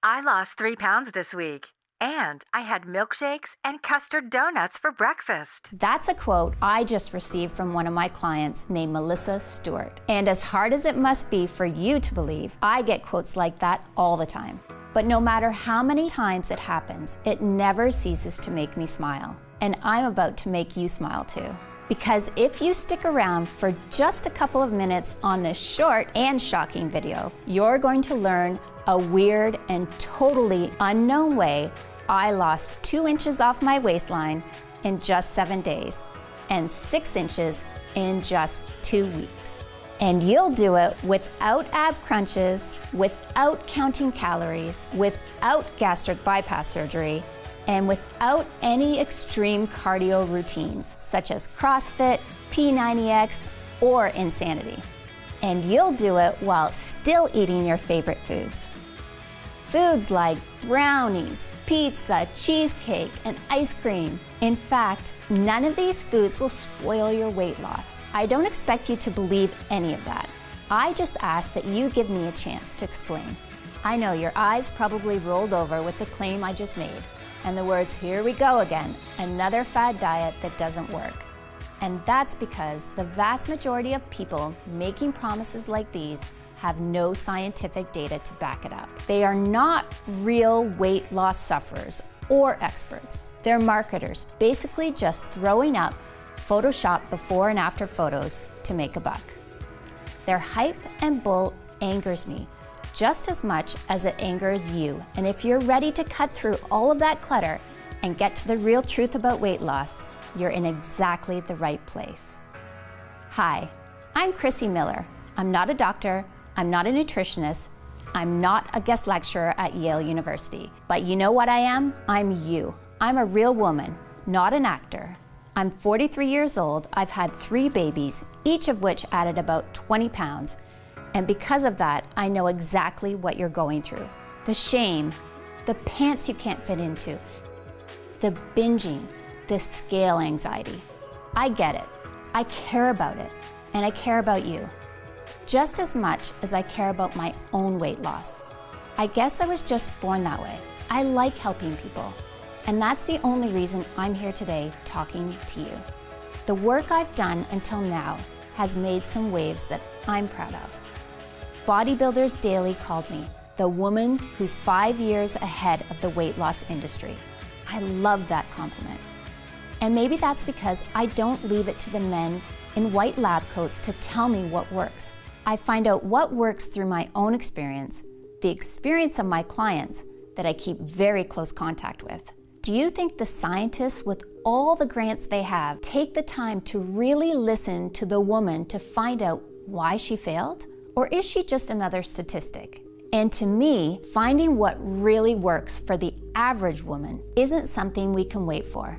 I lost 3 pounds this week, and I had milkshakes and custard donuts for breakfast. That's a quote I just received from one of my clients named Melissa Stewart. And as hard as it must be for you to believe, I get quotes like that all the time. But no matter how many times it happens, it never ceases to make me smile. And I'm about to make you smile too. Because if you stick around for just a couple of minutes on this short and shocking video, you're going to learn a weird and totally unknown way I lost 2 inches off my waistline in just 7 days and 6 inches in just 2 weeks. And you'll do it without ab crunches, without counting calories, without gastric bypass surgery, and without any extreme cardio routines, such as CrossFit, P90X, or Insanity. And you'll do it while still eating your favorite foods. Foods like brownies, pizza, cheesecake, and ice cream. In fact, none of these foods will spoil your weight loss. I don't expect you to believe any of that. I just ask that you give me a chance to explain. I know your eyes probably rolled over with the claim I just made, and the words, "Here we go again, another fad diet that doesn't work." And that's because the vast majority of people making promises like these have no scientific data to back it up. They are not real weight loss sufferers or experts. They're marketers, basically just throwing up Photoshop before and after photos to make a buck. Their hype and bull angers me just as much as it angers you. And if you're ready to cut through all of that clutter and get to the real truth about weight loss, you're in exactly the right place. Hi, I'm Chrissy Miller. I'm not a doctor, I'm not a nutritionist, I'm not a guest lecturer at Yale University. But you know what I am? I'm you. I'm a real woman, not an actor. I'm 43 years old, I've had 3 babies, each of which added about 20 pounds. And because of that, I know exactly what you're going through. The shame, the pants you can't fit into, the binging, the scale anxiety. I get it. I care about it. And I care about you. Just as much as I care about my own weight loss. I guess I was just born that way. I like helping people. And that's the only reason I'm here today talking to you. The work I've done until now has made some waves that I'm proud of. Bodybuilders Daily called me the woman who's 5 years ahead of the weight loss industry. I love that compliment. And maybe that's because I don't leave it to the men in white lab coats to tell me what works. I find out what works through my own experience, the experience of my clients that I keep very close contact with. Do you think the scientists with all the grants they have take the time to really listen to the woman to find out why she failed? Or is she just another statistic? And to me, finding what really works for the average woman isn't something we can wait for.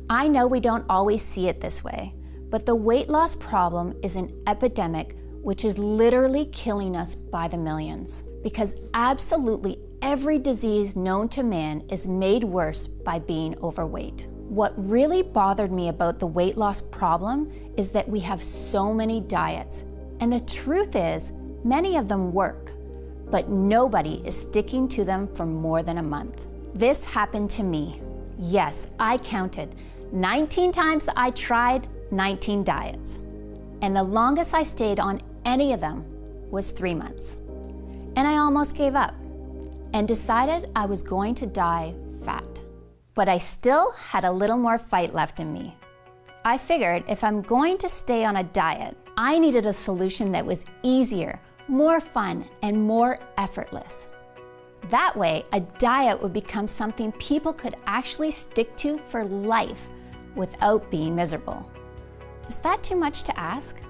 I know we don't always see it this way, but the weight loss problem is an epidemic which is literally killing us by the millions. Because absolutely every disease known to man is made worse by being overweight. What really bothered me about the weight loss problem is that we have so many diets. And the truth is, many of them work, but nobody is sticking to them for more than a month. This happened to me. Yes, I counted. 19 times I tried 19 diets. And the longest I stayed on any of them was 3 months. And I almost gave up and decided I was going to die fat. But I still had a little more fight left in me. I figured if I'm going to stay on a diet, I needed a solution that was easier, more fun, and more effortless. That way, a diet would become something people could actually stick to for life without being miserable. Is that too much to ask?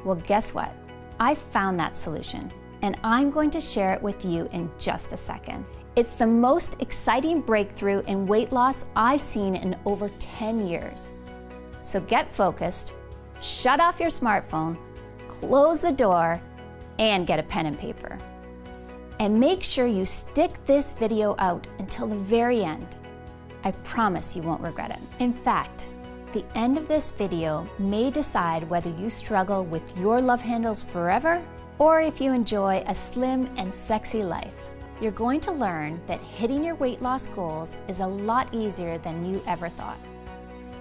Well, guess what? I found that solution, and I'm going to share it with you in just a second. It's the most exciting breakthrough in weight loss I've seen in over 10 years. So get focused, shut off your smartphone, close the door, and get a pen and paper. And make sure you stick this video out until the very end. I promise you won't regret it. In fact, the end of this video may decide whether you struggle with your love handles forever or if you enjoy a slim and sexy life. you're going to learn that hitting your weight loss goals is a lot easier than you ever thought.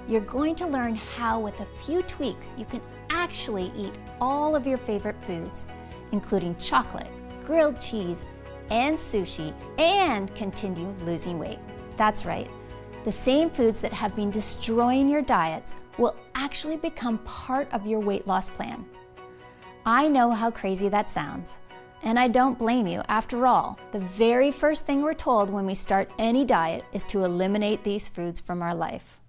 You're going to learn how, with a few tweaks, you can actually eat all of your favorite foods, including chocolate, grilled cheese, and sushi, and continue losing weight. That's right. The same foods that have been destroying your diets will actually become part of your weight loss plan. I know how crazy that sounds, and I don't blame you. After all, the very first thing we're told when we start any diet is to eliminate these foods from our life.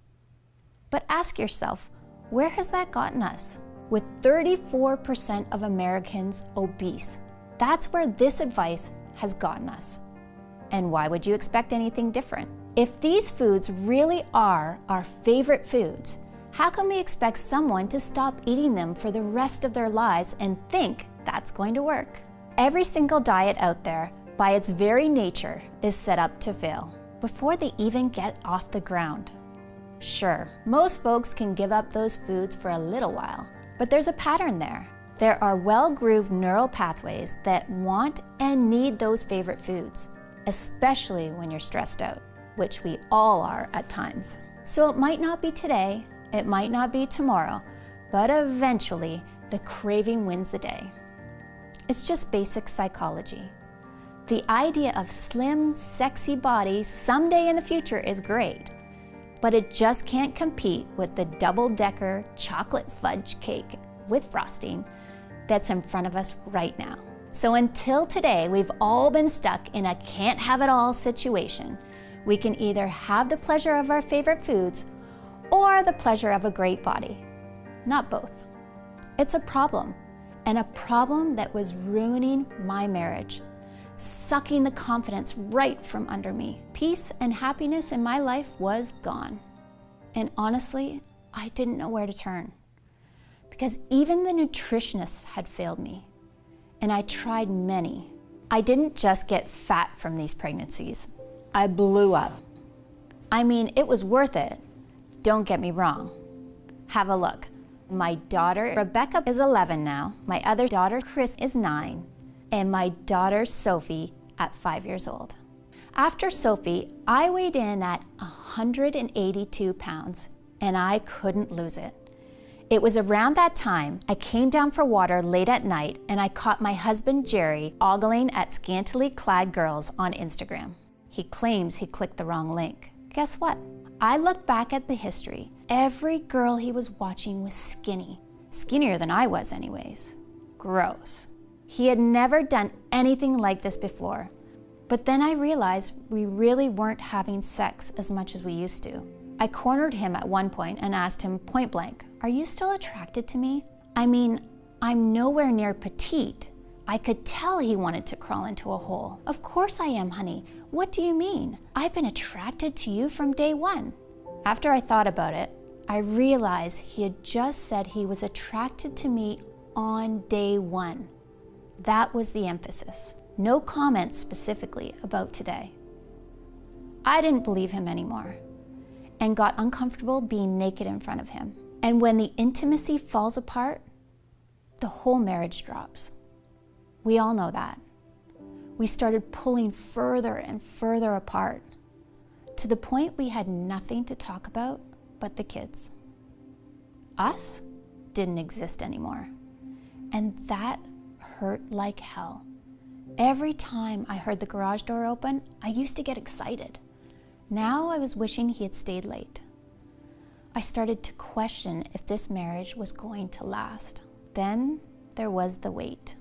But ask yourself, where has that gotten us? With 34% of Americans obese, that's where this advice has gotten us. And why would you expect anything different? If these foods really are our favorite foods, how can we expect someone to stop eating them for the rest of their lives and think that's going to work? Every single diet out there, by its very nature, is set up to fail before they even get off the ground. Sure, most folks can give up those foods for a little while, but there's a pattern there. There are well-grooved neural pathways that want and need those favorite foods, especially when you're stressed out, which we all are at times. So it might not be today, it might not be tomorrow, but eventually the craving wins the day. It's just basic psychology. The idea of slim, sexy bodies someday in the future is great, but it just can't compete with the double-decker chocolate fudge cake with frosting that's in front of us right now. So until today, we've all been stuck in a can't-have-it-all situation. We can either have the pleasure of our favorite foods or the pleasure of a great body. Not both. It's a problem, and a problem that was ruining my marriage, sucking the confidence right from under me. Peace and happiness in my life was gone. And honestly, I didn't know where to turn, because even the nutritionists had failed me, and I tried many. I didn't just get fat from these pregnancies. I blew up. I mean, it was worth it. Don't get me wrong. Have a look. My daughter, Rebecca, is 11 now. My other daughter, Chris, is 9. And my daughter, Sophie, at 5 years old. After Sophie, I weighed in at 182 pounds, and I couldn't lose it. It was around that time I came down for water late at night, and I caught my husband, Jerry, ogling at scantily clad girls on Instagram. He claims he clicked the wrong link. Guess what? I looked back at the history. Every girl he was watching was skinny. Skinnier than I was anyways. Gross. He had never done anything like this before. But then I realized we really weren't having sex as much as we used to. I cornered him at one point and asked him point blank, "Are you still attracted to me? I mean, I'm nowhere near petite." I could tell he wanted to crawl into a hole. "Of course I am, honey. What do you mean? I've been attracted to you from day one." After I thought about it, I realized he had just said he was attracted to me on day one. That was the emphasis. No comments specifically about today. I didn't believe him anymore and got uncomfortable being naked in front of him. And when the intimacy falls apart, the whole marriage drops. We all know that. We started pulling further and further apart to the point we had nothing to talk about but the kids. Us didn't exist anymore. And that hurt like hell. Every time I heard the garage door open, I used to get excited. Now I was wishing he had stayed late. I started to question if this marriage was going to last. Then there was the weight.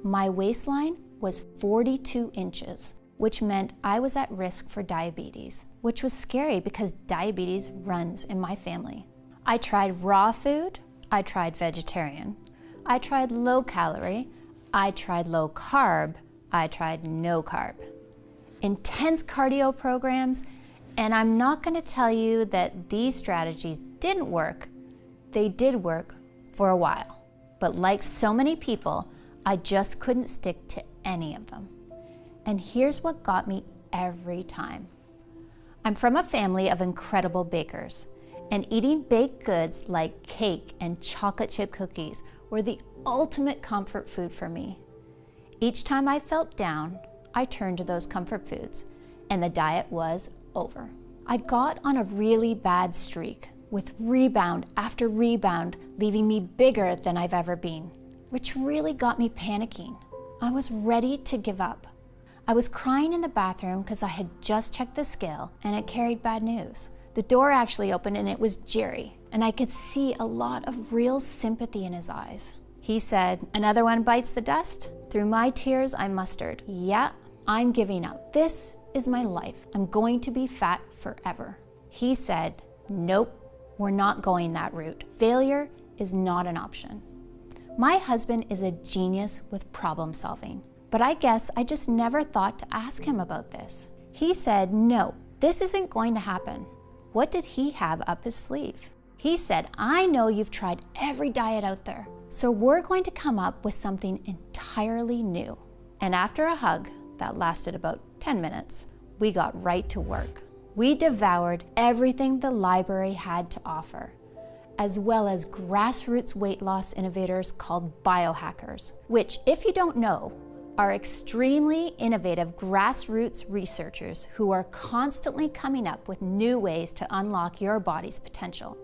My waistline was 42 inches, which meant I was at risk for diabetes, which was scary because diabetes runs in my family. I tried raw food, I tried vegetarian, I tried low calorie, I tried low carb, I tried no carb. Intense cardio programs, and I'm not going to tell you that these strategies didn't work. They did work for a while, but like so many people, I just couldn't stick to any of them. And here's what got me every time. I'm from a family of incredible bakers, and eating baked goods like cake and chocolate chip cookies were the ultimate comfort food for me. Each time I felt down, I turned to those comfort foods, and the diet was over. I got on a really bad streak, with rebound after rebound, leaving me bigger than I've ever been, which really got me panicking. I was ready to give up. I was crying in the bathroom because I had just checked the scale and it carried bad news. The door actually opened and it was Jerry, and I could see a lot of real sympathy in his eyes. He said, "Another one bites the dust?" Through my tears, I mustered, "Yeah, I'm giving up. This is my life. I'm going to be fat forever." He said, "Nope, we're not going that route. Failure is not an option." My husband is a genius with problem solving, but I guess I just never thought to ask him about this. He said, "No, this isn't going to happen." What did he have up his sleeve? He said, "I know you've tried every diet out there, so we're going to come up with something entirely new." And after a hug that lasted about 10 minutes, we got right to work. We devoured everything the library had to offer, as well as grassroots weight loss innovators called biohackers, which, if you don't know, are extremely innovative grassroots researchers who are constantly coming up with new ways to unlock your body's potential.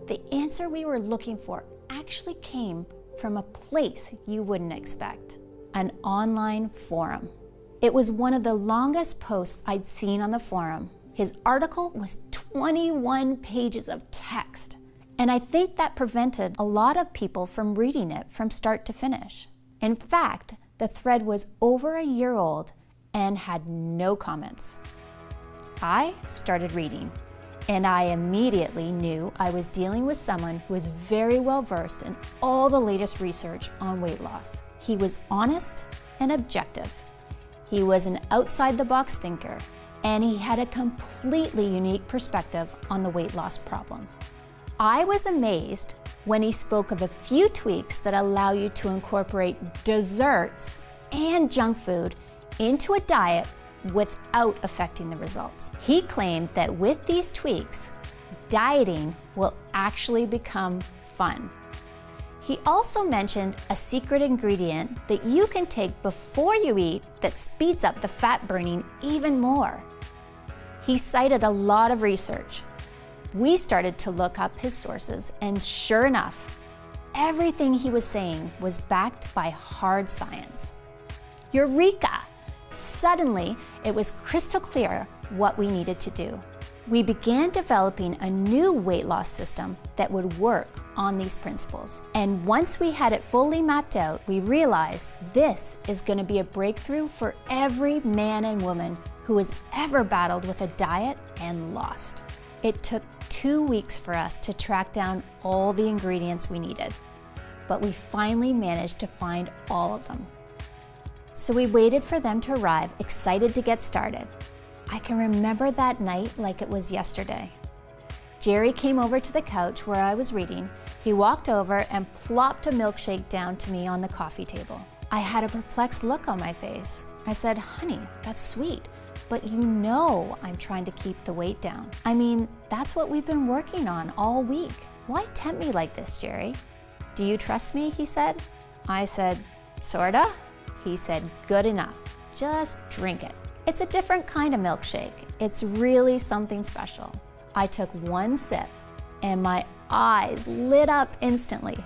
The answer we were looking for actually came from a place you wouldn't expect: an online forum. It was one of the longest posts I'd seen on the forum. His article was 21 pages of text, and I think that prevented a lot of people from reading it from start to finish. In fact, the thread was over a year old and had no comments. I started reading, and I immediately knew I was dealing with someone who was very well versed in all the latest research on weight loss. He was honest and objective. He was an outside-the-box thinker, and he had a completely unique perspective on the weight loss problem. I was amazed when he spoke of a few tweaks that allow you to incorporate desserts and junk food into a diet without affecting the results. He claimed that with these tweaks, dieting will actually become fun. He also mentioned a secret ingredient that you can take before you eat that speeds up the fat burning even more. He cited a lot of research. We started to look up his sources, and sure enough, everything he was saying was backed by hard science. Eureka! Suddenly, it was crystal clear what we needed to do. We began developing a new weight loss system that would work on these principles. And once we had it fully mapped out, we realized this is going to be a breakthrough for every man and woman who has ever battled with a diet and lost. It took 2 weeks for us to track down all the ingredients we needed, but we finally managed to find all of them. So we waited for them to arrive, excited to get started. I can remember that night like it was yesterday. Jerry came over to the couch where I was reading. He walked over and plopped a milkshake down to me on the coffee table. I had a perplexed look on my face. I said, "Honey, that's sweet, but you know I'm trying to keep the weight down. I mean, that's what we've been working on all week. Why tempt me like this, Jerry?" "Do you trust me?" he said. I said, "Sorta." He said, "Good enough. Just drink it. It's a different kind of milkshake. It's really something special." I took one sip and my eyes lit up instantly.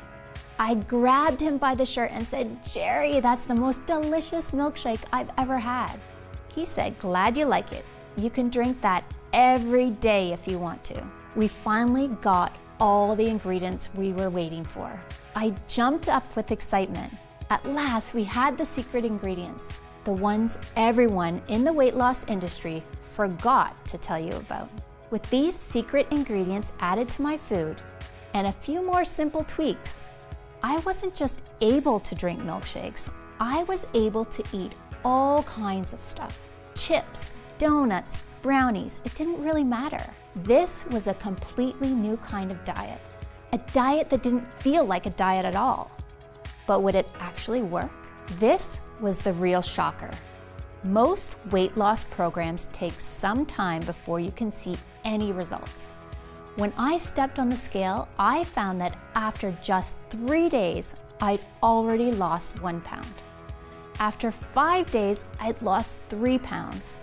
I grabbed him by the shirt and said, "Jerry, that's the most delicious milkshake I've ever had." He said, "Glad you like it. You can drink that every day if you want to." We finally got all the ingredients we were waiting for. I jumped up with excitement. At last, we had the secret ingredients, the ones everyone in the weight loss industry forgot to tell you about. With these secret ingredients added to my food and a few more simple tweaks, I wasn't just able to drink milkshakes, I was able to eat all kinds of stuff. Chips, donuts, brownies, it didn't really matter. This was a completely new kind of diet, a diet that didn't feel like a diet at all. But would it actually work? This was the real shocker. Most weight loss programs take some time before you can see any results. When I stepped on the scale, I found that after just 3 days, I'd already lost 1 pound. After 5 days, I'd lost 3 pounds.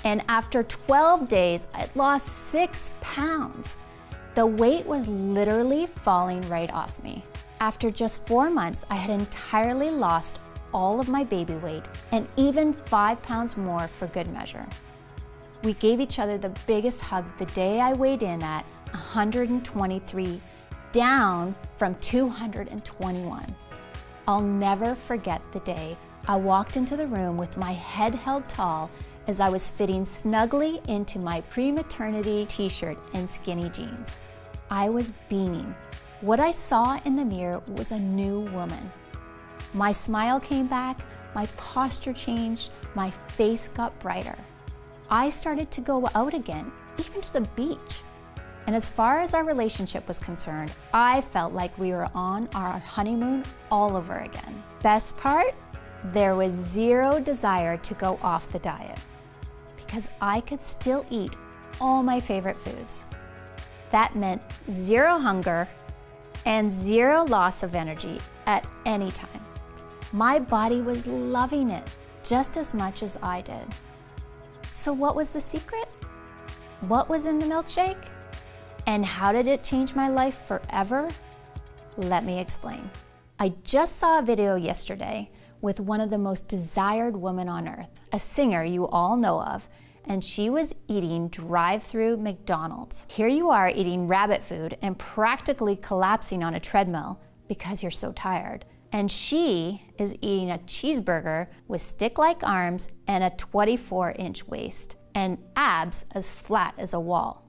And after 12 days, I'd lost 6 pounds. The weight was literally falling right off me. After just 4 months, I had entirely lost all of my baby weight and even 5 pounds more for good measure. We gave each other the biggest hug the day I weighed in at 123, down from 221. I'll never forget the day I walked into the room with my head held tall as I was fitting snugly into my pre-maternity t-shirt and skinny jeans. I was beaming. What I saw in the mirror was a new woman. My smile came back, my posture changed, my face got brighter. I started to go out again, even to the beach. And as far as our relationship was concerned, I felt like we were on our honeymoon all over again. Best part? There was zero desire to go off the diet because I could still eat all my favorite foods. That meant zero hunger and zero loss of energy at any time. My body was loving it just as much as I did. So what was the secret? What was in the milkshake? And how did it change my life forever? Let me explain. I just saw a video yesterday with one of the most desired women on earth, a singer you all know of, and she was eating drive-through McDonald's. Here you are eating rabbit food and practically collapsing on a treadmill because you're so tired. And she is eating a cheeseburger with stick-like arms and a 24-inch waist and abs as flat as a wall.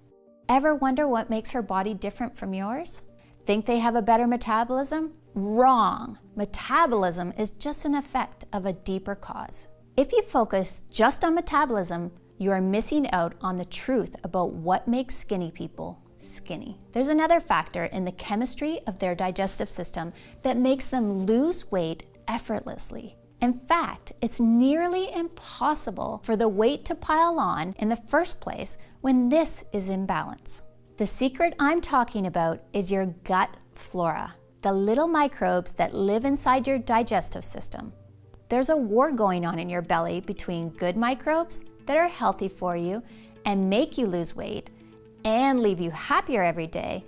Ever wonder what makes her body different from yours? Think they have a better metabolism? Wrong. Metabolism is just an effect of a deeper cause. If you focus just on metabolism, you are missing out on the truth about what makes skinny people skinny. There's another factor in the chemistry of their digestive system that makes them lose weight effortlessly. In fact, it's nearly impossible for the weight to pile on in the first place when this is in balance. The secret I'm talking about is your gut flora, the little microbes that live inside your digestive system. There's a war going on in your belly between good microbes that are healthy for you and make you lose weight and leave you happier every day,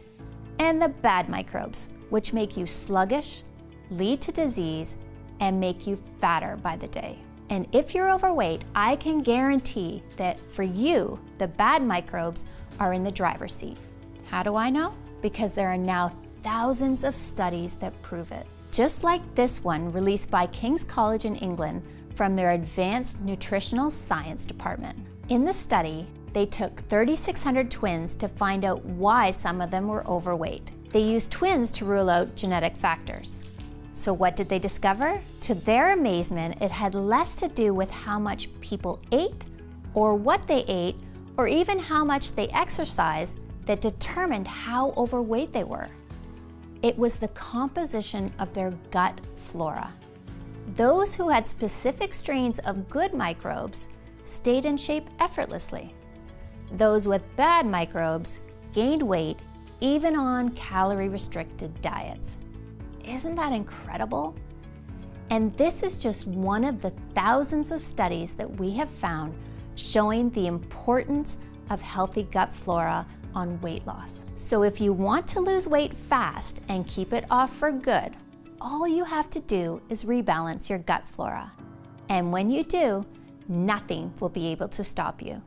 and the bad microbes, which make you sluggish, lead to disease, and make you fatter by the day. And if you're overweight, I can guarantee that for you, the bad microbes are in the driver's seat. How do I know? Because there are now thousands of studies that prove it. Just like this one released by King's College in England from their Advanced Nutritional Science Department. In the study, they took 3,600 twins to find out why some of them were overweight. They used twins to rule out genetic factors. So what did they discover? To their amazement, it had less to do with how much people ate, or what they ate, or even how much they exercised that determined how overweight they were. It was the composition of their gut flora. Those who had specific strains of good microbes stayed in shape effortlessly. Those with bad microbes gained weight even on calorie-restricted diets. Isn't that incredible? And this is just one of the thousands of studies that we have found showing the importance of healthy gut flora on weight loss. So if you want to lose weight fast and keep it off for good, all you have to do is rebalance your gut flora. And when you do, nothing will be able to stop you.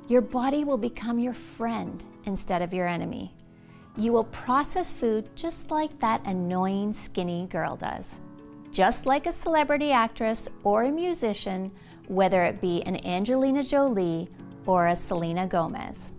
Your body will become your friend instead of your enemy. You will process food just like that annoying skinny girl does. Just like a celebrity actress or a musician, whether it be an Angelina Jolie or a Selena Gomez.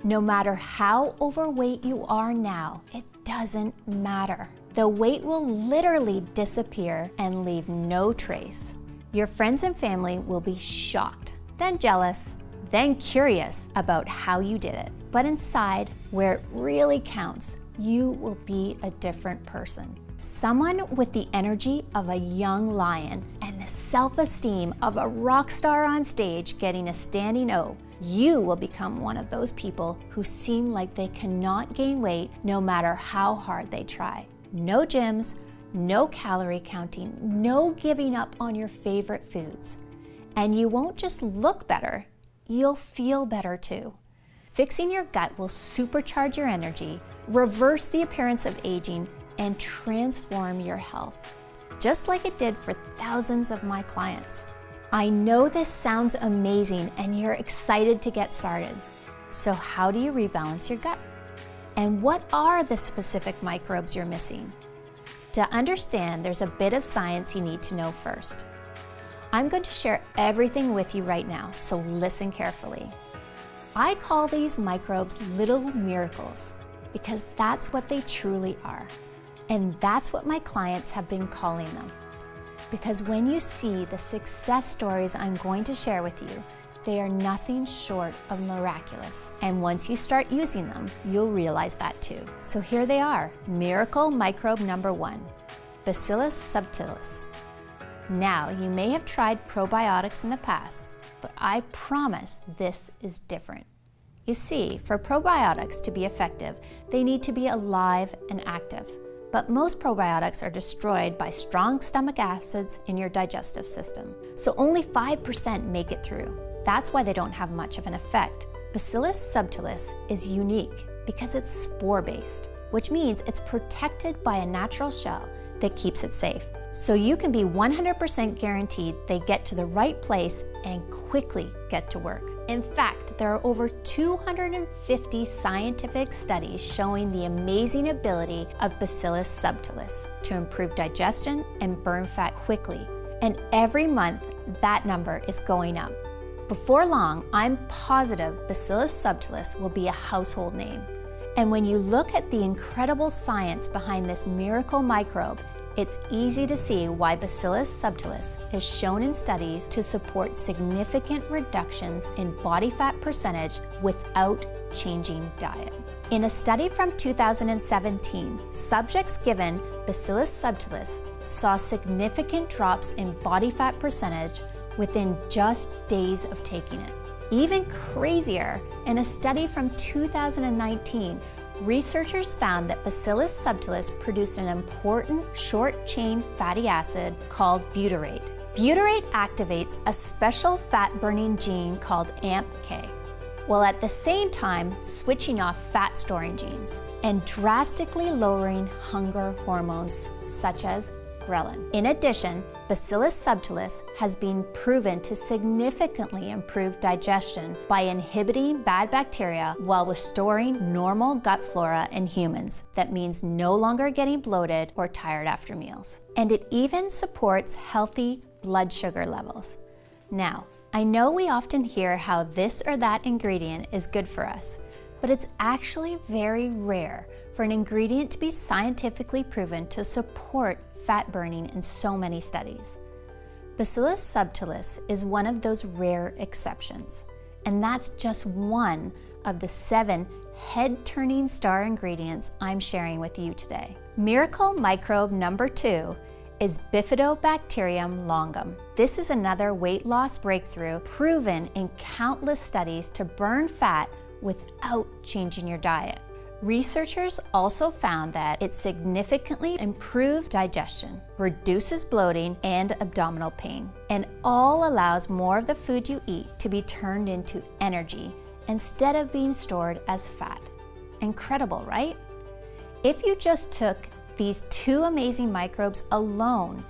No matter how overweight you are now, it doesn't matter. The weight will literally disappear and leave no trace. Your friends and family will be shocked, then jealous, then curious about how you did it. But inside, where it really counts, you will be a different person. Someone with the energy of a young lion and the self-esteem of a rock star on stage getting a standing O. You will become one of those people who seem like they cannot gain weight no matter how hard they try. No gyms, no calorie counting, no giving up on your favorite foods. And you won't just look better, you'll feel better too. Fixing your gut will supercharge your energy, reverse the appearance of aging, and transform your health, just like it did for thousands of my clients. I know this sounds amazing and you're excited to get started. So how do you rebalance your gut? And what are the specific microbes you're missing? To understand, there's a bit of science you need to know first. I'm going to share everything with you right now, so listen carefully. I call these microbes little miracles because that's what they truly are. And that's what my clients have been calling them. Because when you see the success stories I'm going to share with you, they are nothing short of miraculous. And once you start using them, you'll realize that too. So here they are, miracle microbe number 1, Bacillus subtilis. Now, you may have tried probiotics in the past, but I promise this is different. You see, for probiotics to be effective, they need to be alive and active. But most probiotics are destroyed by strong stomach acids in your digestive system. So only 5% make it through. That's why they don't have much of an effect. Bacillus subtilis is unique because it's spore-based, which means it's protected by a natural shell that keeps it safe. So you can be 100% guaranteed they get to the right place and quickly get to work. In fact, there are over 250 scientific studies showing the amazing ability of Bacillus subtilis to improve digestion and burn fat quickly. And every month, that number is going up. Before long, I'm positive Bacillus subtilis will be a household name. And when you look at the incredible science behind this miracle microbe, it's easy to see why Bacillus subtilis is shown in studies to support significant reductions in body fat percentage without changing diet. In a study from 2017, subjects given Bacillus subtilis saw significant drops in body fat percentage within just days of taking it. Even crazier, in a study from 2019, researchers found that Bacillus subtilis produced an important short-chain fatty acid called butyrate. Butyrate activates a special fat-burning gene called AMPK, while at the same time switching off fat-storing genes and drastically lowering hunger hormones such as ghrelin. In addition, Bacillus subtilis has been proven to significantly improve digestion by inhibiting bad bacteria while restoring normal gut flora in humans. That means no longer getting bloated or tired after meals. And it even supports healthy blood sugar levels. Now, I know we often hear how this or that ingredient is good for us, but it's actually very rare for an ingredient to be scientifically proven to support fat burning in so many studies. Bacillus subtilis is one of those rare exceptions, and that's just one of the 7 head-turning star ingredients I'm sharing with you today. Miracle microbe number 2 is Bifidobacterium longum. This is another weight loss breakthrough proven in countless studies to burn fat without changing your diet. Researchers also found that it significantly improves digestion, reduces bloating and abdominal pain, and all allows more of the food you eat to be turned into energy instead of being stored as fat. Incredible, right? If you just took these 2 amazing microbes alone,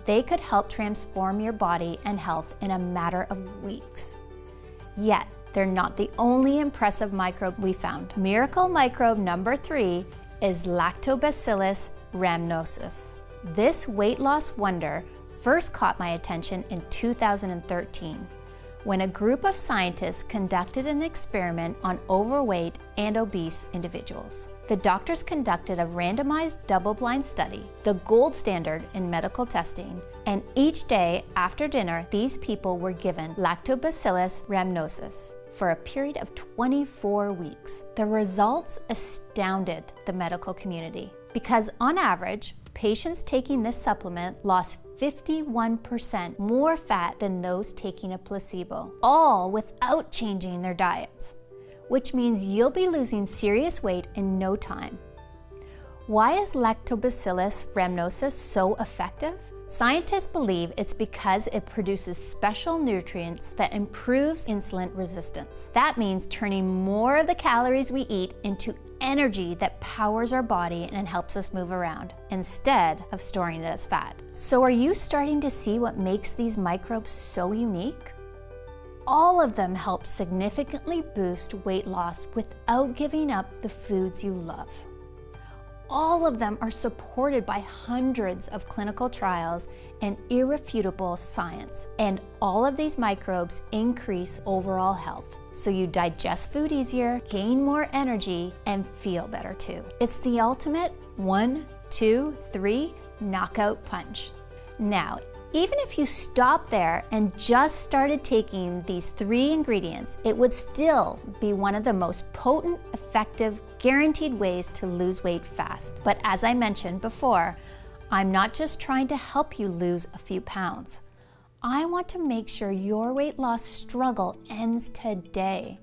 they could help transform your body and health in a matter of weeks. Yet, they're not the only impressive microbe we found. Miracle microbe number 3 is Lactobacillus rhamnosus. This weight loss wonder first caught my attention in 2013 when a group of scientists conducted an experiment on overweight and obese individuals. The doctors conducted a randomized double-blind study, the gold standard in medical testing, and each day after dinner, these people were given Lactobacillus rhamnosus for a period of 24 weeks. The results astounded the medical community because on average, patients taking this supplement lost 51% more fat than those taking a placebo, all without changing their diets, which means you'll be losing serious weight in no time. Why is Lactobacillus rhamnosus so effective? Scientists believe it's because it produces special nutrients that improves insulin resistance. That means turning more of the calories we eat into energy that powers our body and helps us move around, instead of storing it as fat. So are you starting to see what makes these microbes so unique? All of them help significantly boost weight loss without giving up the foods you love. All of them are supported by hundreds of clinical trials and irrefutable science. And all of these microbes increase overall health. So you digest food easier, gain more energy, and feel better too. It's the ultimate 1, 2, 3 knockout punch. Now, even if you stopped there and just started taking these 3 ingredients, it would still be one of the most potent, effective, guaranteed ways to lose weight fast. But as I mentioned before, I'm not just trying to help you lose a few pounds. I want to make sure your weight loss struggle ends today,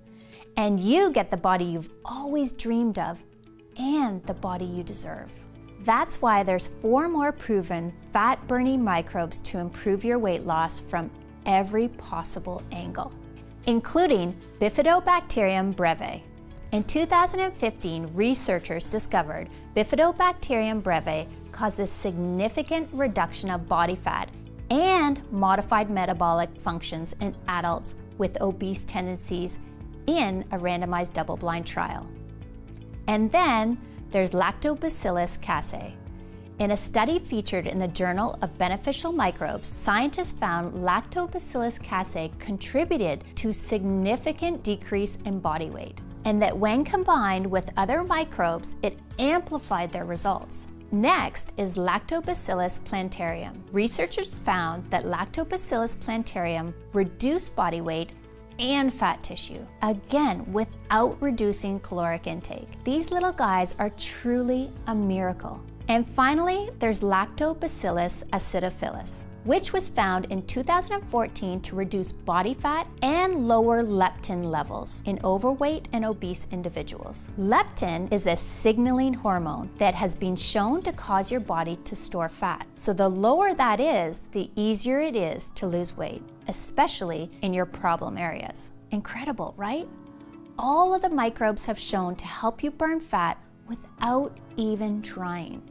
and you get the body you've always dreamed of and the body you deserve. That's why there's 4 more proven fat-burning microbes to improve your weight loss from every possible angle, including Bifidobacterium breve. In 2015, researchers discovered Bifidobacterium breve causes significant reduction of body fat and modified metabolic functions in adults with obese tendencies in a randomized double-blind trial. And then there's Lactobacillus casei. In a study featured in the Journal of Beneficial Microbes, scientists found Lactobacillus casei contributed to significant decrease in body weight, and that when combined with other microbes, it amplified their results. Next is Lactobacillus plantarum. Researchers found that Lactobacillus plantarum reduced body weight and fat tissue, again without reducing caloric intake. These little guys are truly a miracle. And finally, there's Lactobacillus acidophilus, which was found in 2014 to reduce body fat and lower leptin levels in overweight and obese individuals. Leptin is a signaling hormone that has been shown to cause your body to store fat. So the lower that is, the easier it is to lose weight, especially in your problem areas. Incredible, right? All of the microbes have shown to help you burn fat without even trying.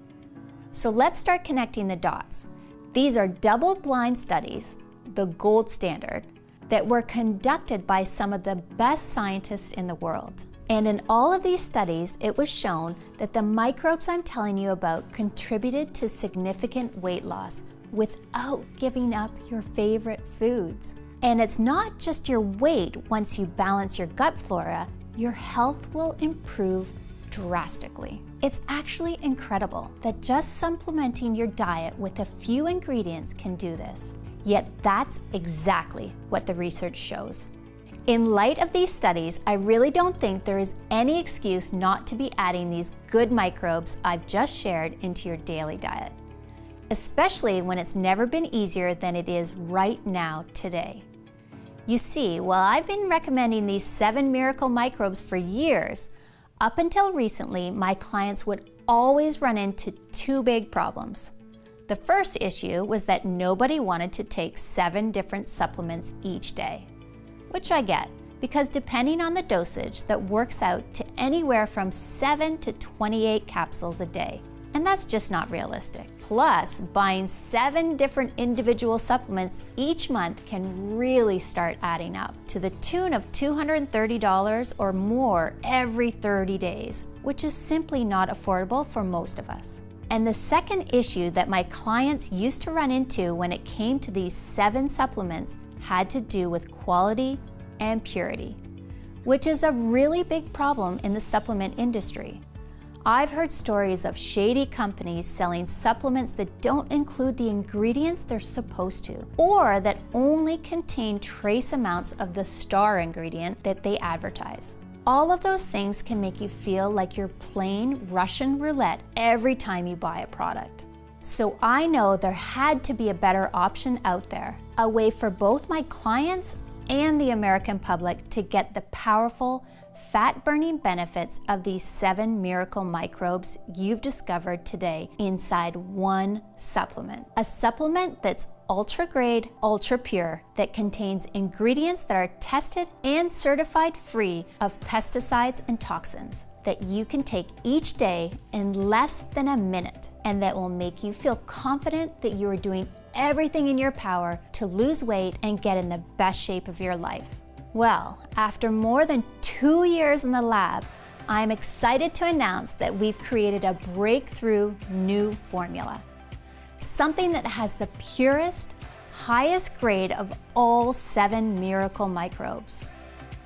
So let's start connecting the dots. These are double-blind studies, the gold standard, that were conducted by some of the best scientists in the world. And in all of these studies, it was shown that the microbes I'm telling you about contributed to significant weight loss without giving up your favorite foods. And it's not just your weight. Once you balance your gut flora, your health will improve drastically. It's actually incredible that just supplementing your diet with a few ingredients can do this. Yet that's exactly what the research shows. In light of these studies, I really don't think there is any excuse not to be adding these good microbes I've just shared into your daily diet, especially when it's never been easier than it is right now today. You see, while I've been recommending these 7 miracle microbes for years, up until recently, my clients would always run into 2 big problems. The first issue was that nobody wanted to take 7 different supplements each day, which I get, because depending on the dosage, that works out to anywhere from 7 to 28 capsules a day. And that's just not realistic. Plus, buying 7 different individual supplements each month can really start adding up to the tune of $230 or more every 30 days, which is simply not affordable for most of us. And the second issue that my clients used to run into when it came to these 7 supplements had to do with quality and purity, which is a really big problem in the supplement industry. I've heard stories of shady companies selling supplements that don't include the ingredients they're supposed to, or that only contain trace amounts of the star ingredient that they advertise. All of those things can make you feel like you're playing Russian roulette every time you buy a product. So I know there had to be a better option out there, a way for both my clients and the American public to get the powerful, fat-burning benefits of these 7 miracle microbes you've discovered today inside one supplement. A supplement that's ultra-grade, ultra-pure, that contains ingredients that are tested and certified free of pesticides and toxins, that you can take each day in less than a minute, and that will make you feel confident that you are doing everything in your power to lose weight and get in the best shape of your life. Well, after more than 2 years in the lab, I'm excited to announce that we've created a breakthrough new formula. Something that has the purest, highest grade of all 7 miracle microbes.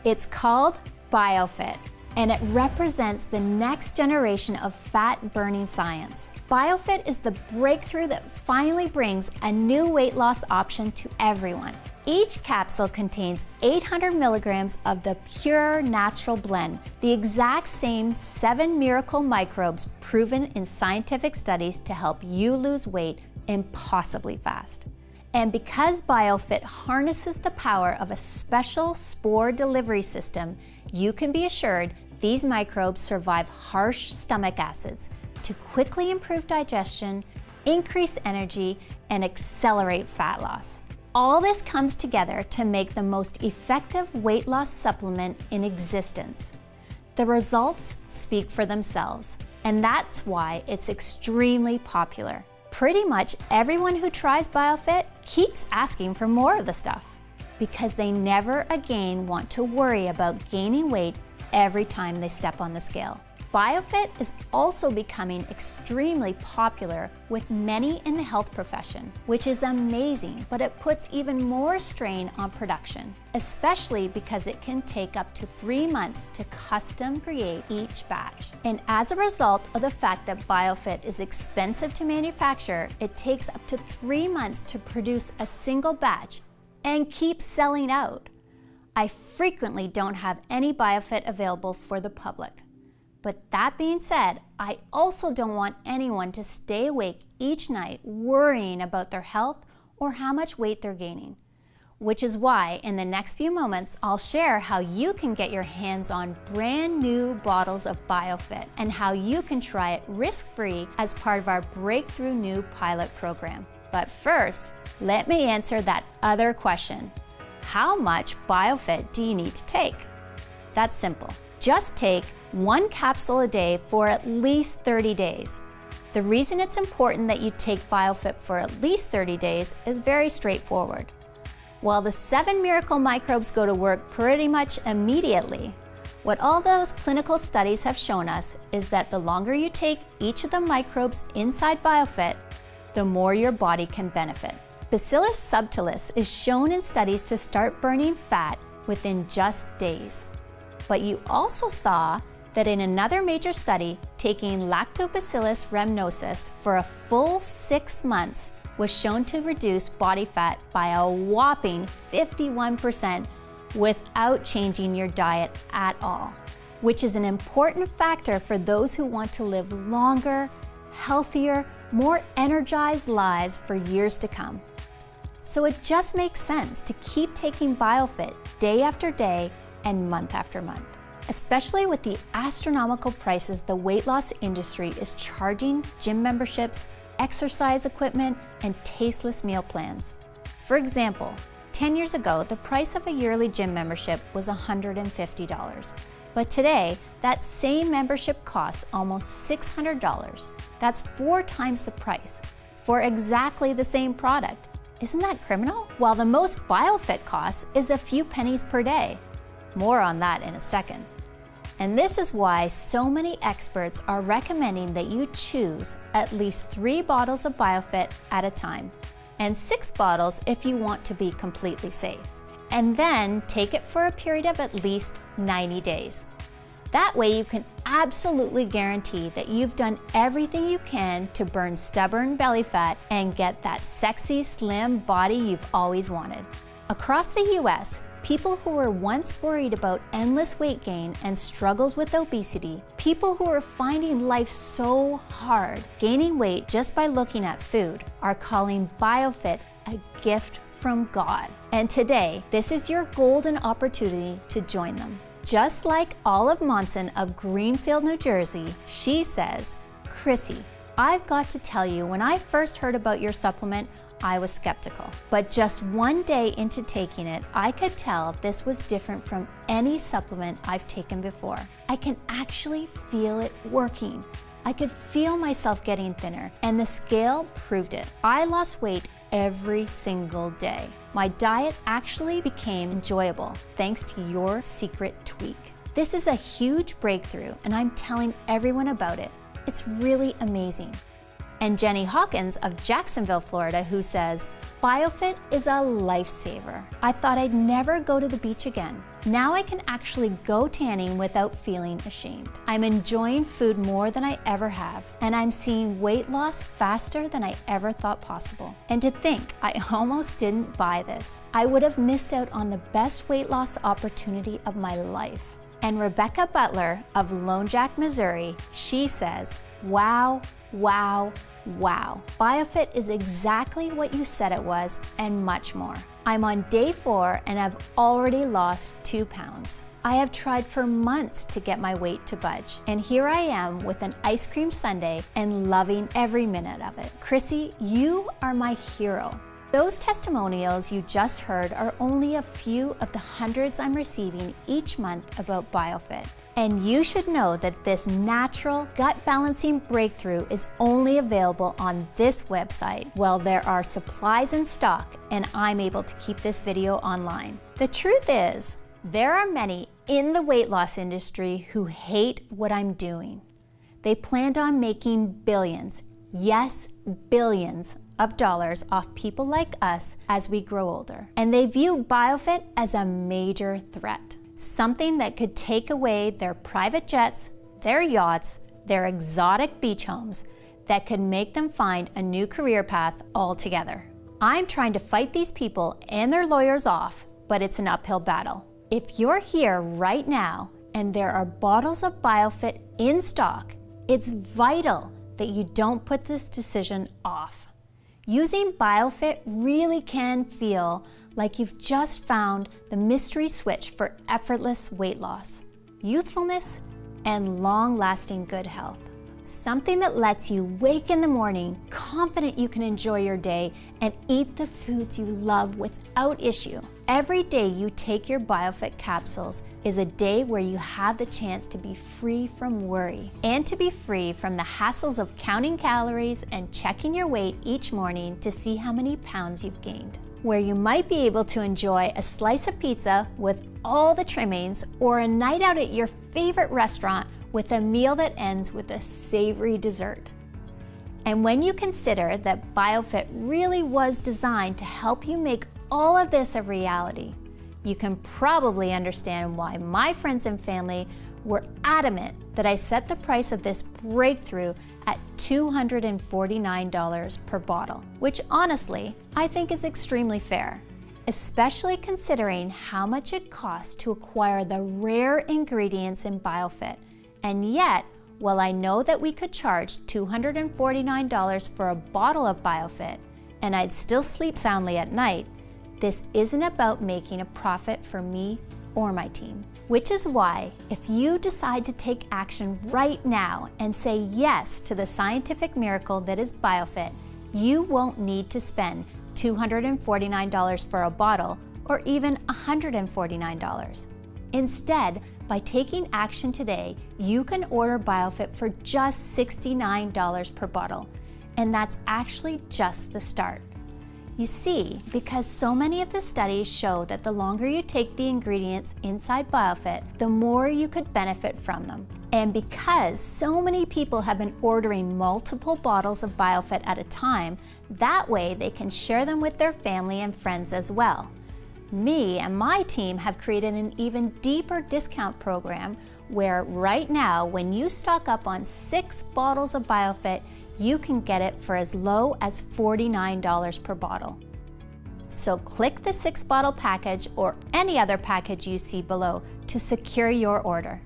It's called BioFit, and it represents the next generation of fat-burning science. BioFit is the breakthrough that finally brings a new weight loss option to everyone. Each capsule contains 800 milligrams of the pure natural blend, the exact same 7 miracle microbes proven in scientific studies to help you lose weight impossibly fast. And because BioFit harnesses the power of a special spore delivery system, you can be assured these microbes survive harsh stomach acids to quickly improve digestion, increase energy, and accelerate fat loss. All this comes together to make the most effective weight loss supplement in existence. The results speak for themselves, and that's why it's extremely popular. Pretty much everyone who tries BioFit keeps asking for more of the stuff because they never again want to worry about gaining weight every time they step on the scale. BioFit is also becoming extremely popular with many in the health profession, which is amazing, but it puts even more strain on production, especially because it can take up to 3 months to custom create each batch. And as a result of the fact that BioFit is expensive to manufacture, it takes up to 3 months to produce a single batch and keeps selling out. I frequently don't have any BioFit available for the public. But that being said, I also don't want anyone to stay awake each night worrying about their health or how much weight they're gaining. Which is why in the next few moments, I'll share how you can get your hands on brand new bottles of BioFit and how you can try it risk-free as part of our breakthrough new pilot program. But first, let me answer that other question. How much BioFit do you need to take? That's simple. Just take 1 capsule a day for at least 30 days. The reason it's important that you take BioFit for at least 30 days is very straightforward. While the 7 miracle microbes go to work pretty much immediately, what all those clinical studies have shown us is that the longer you take each of the microbes inside BioFit, the more your body can benefit. Bacillus subtilis is shown in studies to start burning fat within just days. But you also saw that in another major study, taking Lactobacillus rhamnosus for a full 6 months was shown to reduce body fat by a whopping 51% without changing your diet at all, which is an important factor for those who want to live longer, healthier, more energized lives for years to come. So it just makes sense to keep taking BioFit day after day and month after month, especially with the astronomical prices the weight loss industry is charging gym memberships, exercise equipment, and tasteless meal plans. For example, 10 years ago, the price of a yearly gym membership was $150. But today, that same membership costs almost $600. That's 4 times the price for exactly the same product. Isn't that criminal? While the most BioFit costs is a few pennies per day. More on that in a second. And this is why so many experts are recommending that you choose at least 3 bottles of BioFit at a time, and 6 bottles if you want to be completely safe. And then take it for a period of at least 90 days. That way you can absolutely guarantee that you've done everything you can to burn stubborn belly fat and get that sexy, slim body you've always wanted. Across the US, people who were once worried about endless weight gain and struggles with obesity, people who are finding life so hard, gaining weight just by looking at food, are calling BioFit a gift from God. And today, this is your golden opportunity to join them. Just like Olive Monson of Greenfield, New Jersey, she says, "Chrissy, I've got to tell you, when I first heard about your supplement, I was skeptical. But just one day into taking it, I could tell this was different from any supplement I've taken before. I can actually feel it working. I could feel myself getting thinner, and the scale proved it. I lost weight every single day. My diet actually became enjoyable thanks to your secret tweak. This is a huge breakthrough, and I'm telling everyone about it. It's really amazing." And Jenny Hawkins of Jacksonville, Florida, who says, "BioFit is a lifesaver. I thought I'd never go to the beach again. Now I can actually go tanning without feeling ashamed. I'm enjoying food more than I ever have, and I'm seeing weight loss faster than I ever thought possible. And to think, I almost didn't buy this. I would have missed out on the best weight loss opportunity of my life." And Rebecca Butler of Lone Jack, Missouri, she says, "Wow, wow, wow. BioFit is exactly what you said it was and much more. I'm on day 4 and I've already lost 2 pounds. I have tried for months to get my weight to budge, and here I am with an ice cream sundae and loving every minute of it. Chrissy, you are my hero." Those testimonials you just heard are only a few of the hundreds I'm receiving each month about BioFit. And you should know that this natural gut balancing breakthrough is only available on this website while there are supplies in stock and I'm able to keep this video online. The truth is, there are many in the weight loss industry who hate what I'm doing. They planned on making billions, yes, billions of dollars off people like us as we grow older. And they view BioFit as a major threat. Something that could take away their private jets, their yachts, their exotic beach homes, that could make them find a new career path altogether. I'm trying to fight these people and their lawyers off, but it's an uphill battle. If you're here right now and there are bottles of BioFit in stock, it's vital that you don't put this decision off. Using BioFit really can feel like you've just found the mystery switch for effortless weight loss, youthfulness, and long-lasting good health. Something that lets you wake in the morning confident you can enjoy your day and eat the foods you love without issue. Every day you take your BioFit capsules is a day where you have the chance to be free from worry and to be free from the hassles of counting calories and checking your weight each morning to see how many pounds you've gained. Where you might be able to enjoy a slice of pizza with all the trimmings or a night out at your favorite restaurant with a meal that ends with a savory dessert. And when you consider that BioFit really was designed to help you make all of this a reality, you can probably understand why my friends and family were adamant that I set the price of this breakthrough at $249 per bottle, which honestly, I think is extremely fair, especially considering how much it costs to acquire the rare ingredients in BioFit. And yet, while I know that we could charge $249 for a bottle of BioFit and I'd still sleep soundly at night, this isn't about making a profit for me or my team. Which is why, if you decide to take action right now and say yes to the scientific miracle that is BioFit, you won't need to spend $249 for a bottle or even $149. Instead, by taking action today, you can order BioFit for just $69 per bottle, and that's actually just the start. You see, because so many of the studies show that the longer you take the ingredients inside BioFit, the more you could benefit from them. And because so many people have been ordering multiple bottles of BioFit at a time, that way they can share them with their family and friends as well. Me and my team have created an even deeper discount program where right now, when you stock up on 6 bottles of BioFit, you can get it for as low as $49 per bottle. So click the 6-bottle package or any other package you see below to secure your order.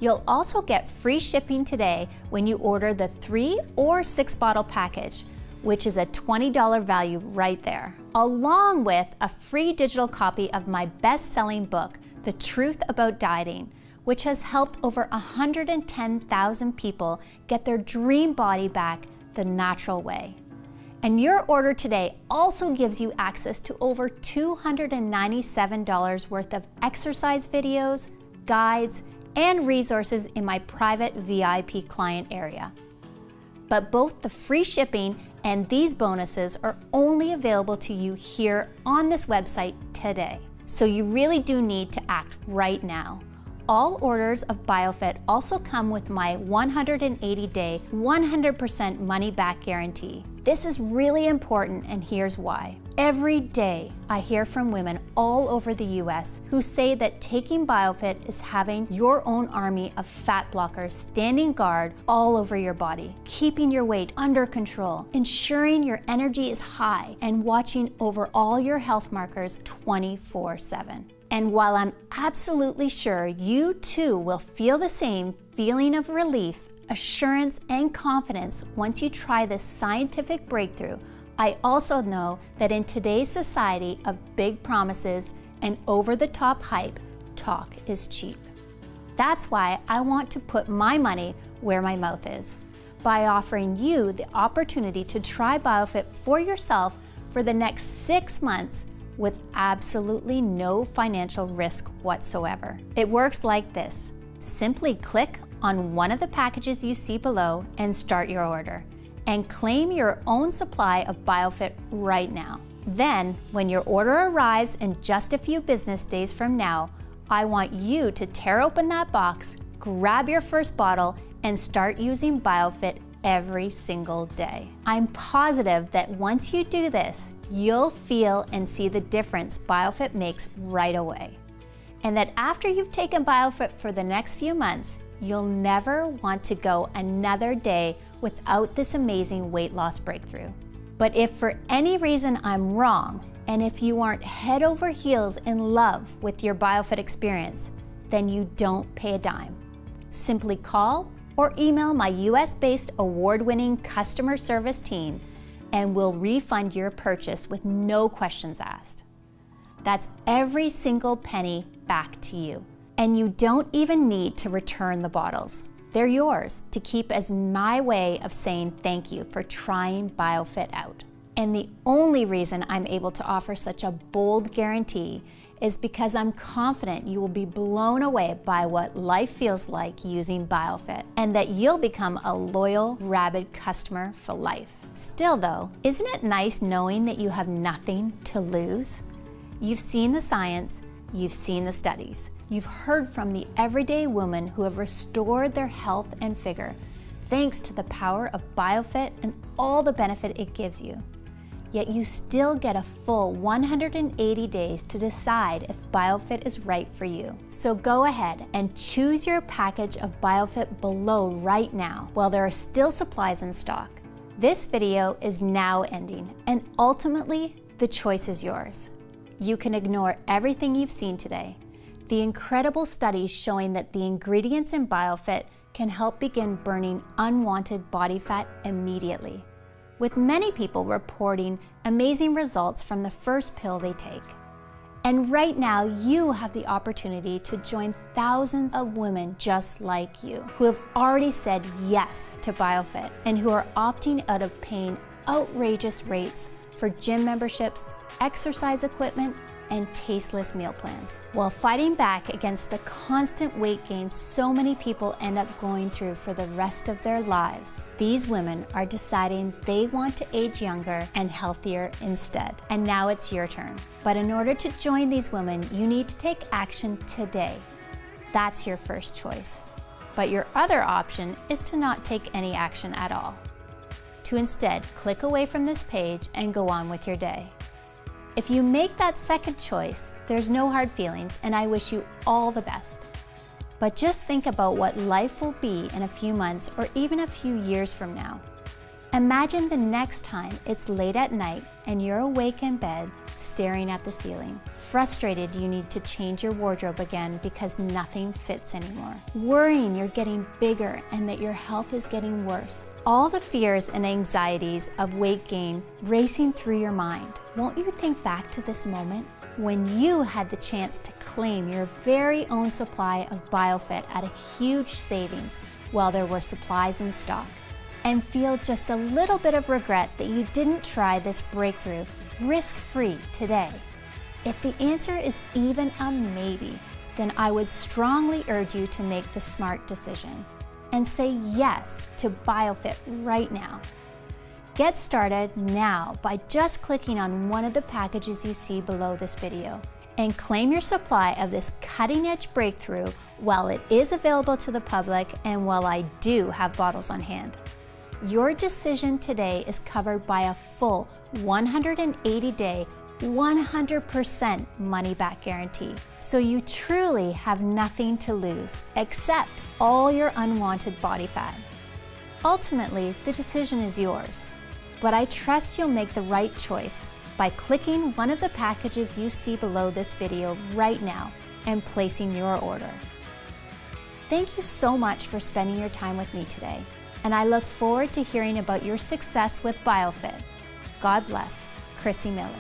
You'll also get free shipping today when you order the 3 or 6-bottle package, which is a $20 value right there, along with a free digital copy of my best-selling book, The Truth About Dieting, which has helped over 110,000 people get their dream body back the natural way. And your order today also gives you access to over $297 worth of exercise videos, guides, and resources in my private VIP client area. But both the free shipping and these bonuses are only available to you here on this website today. So you really do need to act right now. All orders of BioFit also come with my 180-day, 100% money-back guarantee. This is really important, and here's why. Every day, I hear from women all over the US who say that taking BioFit is having your own army of fat blockers standing guard all over your body, keeping your weight under control, ensuring your energy is high, and watching over all your health markers 24/7. And while I'm absolutely sure you too will feel the same feeling of relief, assurance, and confidence once you try this scientific breakthrough, I also know that in today's society of big promises and over-the-top hype, talk is cheap. That's why I want to put my money where my mouth is, by offering you the opportunity to try BioFit for yourself for the next 6 months with absolutely no financial risk whatsoever. It works like this. Simply click on one of the packages you see below and start your order, and claim your own supply of BioFit right now. Then, when your order arrives in just a few business days from now, I want you to tear open that box, grab your first bottle, and start using BioFit every single day. I'm positive that once you do this, you'll feel and see the difference BioFit makes right away. And that after you've taken BioFit for the next few months, you'll never want to go another day without this amazing weight loss breakthrough. But if for any reason I'm wrong, and if you aren't head over heels in love with your BioFit experience, then you don't pay a dime. Simply call or email my US-based award-winning customer service team, and we'll refund your purchase with no questions asked. That's every single penny back to you. And you don't even need to return the bottles. They're yours to keep as my way of saying thank you for trying BioFit out. And the only reason I'm able to offer such a bold guarantee is because I'm confident you will be blown away by what life feels like using BioFit, and that you'll become a loyal, rabid customer for life. Still though, isn't it nice knowing that you have nothing to lose? You've seen the science, you've seen the studies, you've heard from the everyday women who have restored their health and figure, thanks to the power of BioFit and all the benefit it gives you. Yet you still get a full 180 days to decide if BioFit is right for you. So go ahead and choose your package of BioFit below right now while there are still supplies in stock. This video is now ending, and ultimately the choice is yours. You can ignore everything you've seen today. The incredible studies showing that the ingredients in BioFit can help begin burning unwanted body fat immediately, with many people reporting amazing results from the first pill they take. And right now, you have the opportunity to join thousands of women just like you, who have already said yes to BioFit and who are opting out of paying outrageous rates for gym memberships, exercise equipment, and tasteless meal plans, while fighting back against the constant weight gain so many people end up going through for the rest of their lives. These women are deciding they want to age younger and healthier instead. And now it's your turn. But in order to join these women, you need to take action today. That's your first choice. But your other option is to not take any action at all. To instead click away from this page and go on with your day. If you make that second choice, there's no hard feelings, and I wish you all the best. But just think about what life will be in a few months or even a few years from now. Imagine the next time it's late at night and you're awake in bed staring at the ceiling, frustrated you need to change your wardrobe again because nothing fits anymore, worrying you're getting bigger and that your health is getting worse, all the fears and anxieties of weight gain racing through your mind, won't you think back to this moment when you had the chance to claim your very own supply of BioFit at a huge savings while there were supplies in stock, and feel just a little bit of regret that you didn't try this breakthrough risk-free today? If the answer is even a maybe, then I would strongly urge you to make the smart decision and say yes to BioFit right now. Get started now by just clicking on one of the packages you see below this video and claim your supply of this cutting-edge breakthrough while it is available to the public and while I do have bottles on hand. Your decision today is covered by a full 180-day, 100% money-back guarantee. So you truly have nothing to lose except all your unwanted body fat. Ultimately, the decision is yours, but I trust you'll make the right choice by clicking one of the packages you see below this video right now and placing your order. Thank you so much for spending your time with me today, and I look forward to hearing about your success with BioFit. God bless, Chrissy Miller.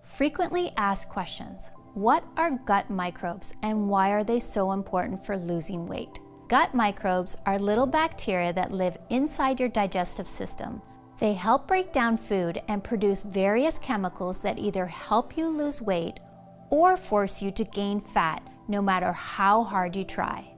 Frequently asked questions. What are gut microbes and why are they so important for losing weight? Gut microbes are little bacteria that live inside your digestive system. They help break down food and produce various chemicals that either help you lose weight or force you to gain fat, no matter how hard you try.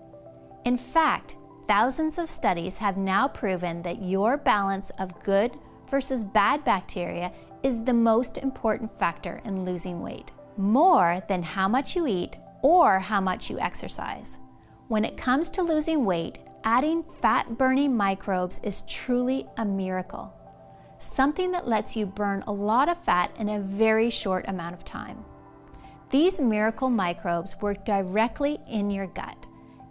In fact, thousands of studies have now proven that your balance of good versus bad bacteria is the most important factor in losing weight, more than how much you eat or how much you exercise. When it comes to losing weight, adding fat-burning microbes is truly a miracle, something that lets you burn a lot of fat in a very short amount of time. These miracle microbes work directly in your gut,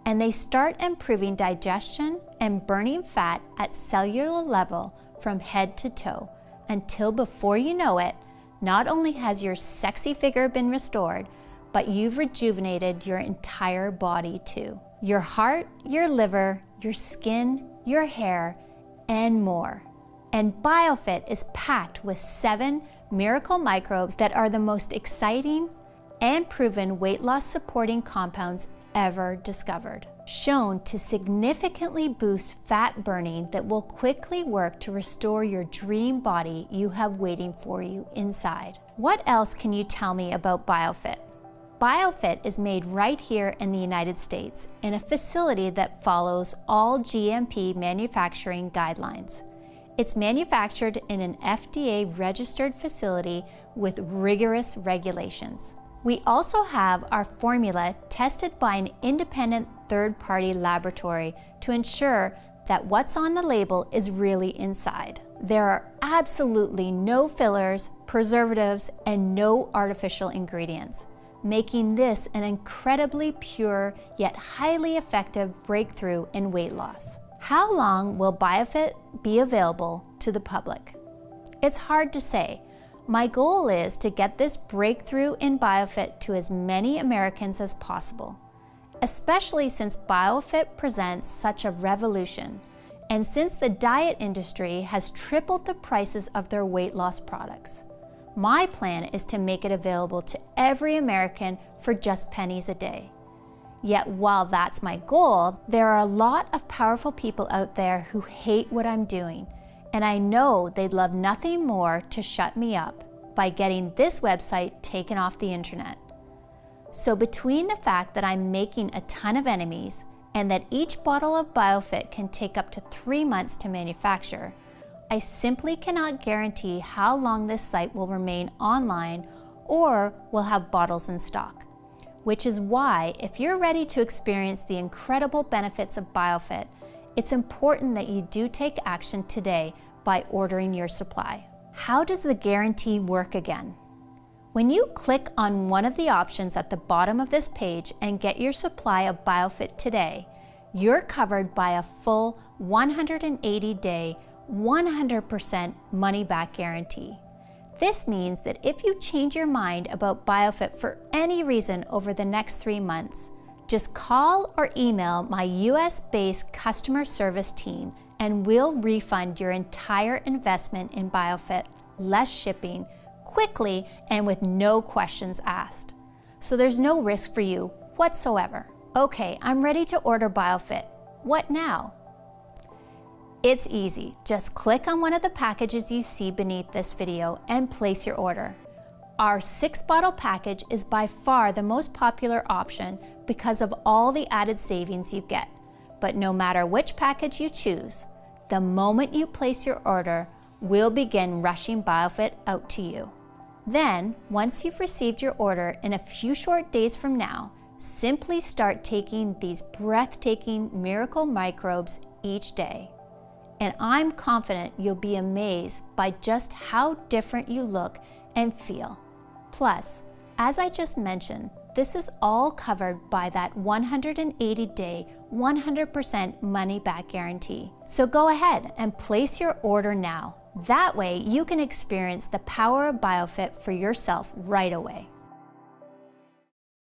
and they start improving digestion and burning fat at cellular level from head to toe, until before you know it, not only has your sexy figure been restored, but you've rejuvenated your entire body too. Your heart, your liver, your skin, your hair, and more. And BioFit is packed with 7 miracle microbes that are the most exciting and proven weight loss supporting compounds ever discovered, shown to significantly boost fat burning that will quickly work to restore your dream body you have waiting for you inside. What else can you tell me about BioFit? BioFit is made right here in the United States in a facility that follows all GMP manufacturing guidelines. It's manufactured in an FDA-registered facility with rigorous regulations. We also have our formula tested by an independent third-party laboratory to ensure that what's on the label is really inside. There are absolutely no fillers, preservatives, and no artificial ingredients, making this an incredibly pure yet highly effective breakthrough in weight loss. How long will BioFit be available to the public? It's hard to say. My goal is to get this breakthrough in BioFit to as many Americans as possible, especially since BioFit presents such a revolution, and since the diet industry has tripled the prices of their weight loss products. My plan is to make it available to every American for just pennies a day. Yet while that's my goal, there are a lot of powerful people out there who hate what I'm doing, and I know they'd love nothing more to shut me up by getting this website taken off the internet. So between the fact that I'm making a ton of enemies and that each bottle of BioFit can take up to 3 months to manufacture, I simply cannot guarantee how long this site will remain online or will have bottles in stock. which is why if you're ready to experience the incredible benefits of BioFit, it's important that you do take action today by ordering your supply. How does the guarantee work again? When you click on one of the options at the bottom of this page and get your supply of BioFit today, you're covered by a full 180-day, 100% money-back guarantee. This means that if you change your mind about BioFit for any reason over the next 3 months, just call or email my US-based customer service team and we'll refund your entire investment in BioFit, less shipping, quickly and with no questions asked. So there's no risk for you whatsoever. Okay, I'm ready to order BioFit. What now? It's easy. Just click on one of the packages you see beneath this video and place your order. Our 6-bottle package is by far the most popular option because of all the added savings you get. But no matter which package you choose, the moment you place your order, we'll begin rushing BioFit out to you. Then, once you've received your order in a few short days from now, simply start taking these breathtaking miracle microbes each day. And I'm confident you'll be amazed by just how different you look and feel. Plus, as I just mentioned, this is all covered by that 180-day, 100% money-back guarantee. So go ahead and place your order now. That way you can experience the power of BioFit for yourself right away.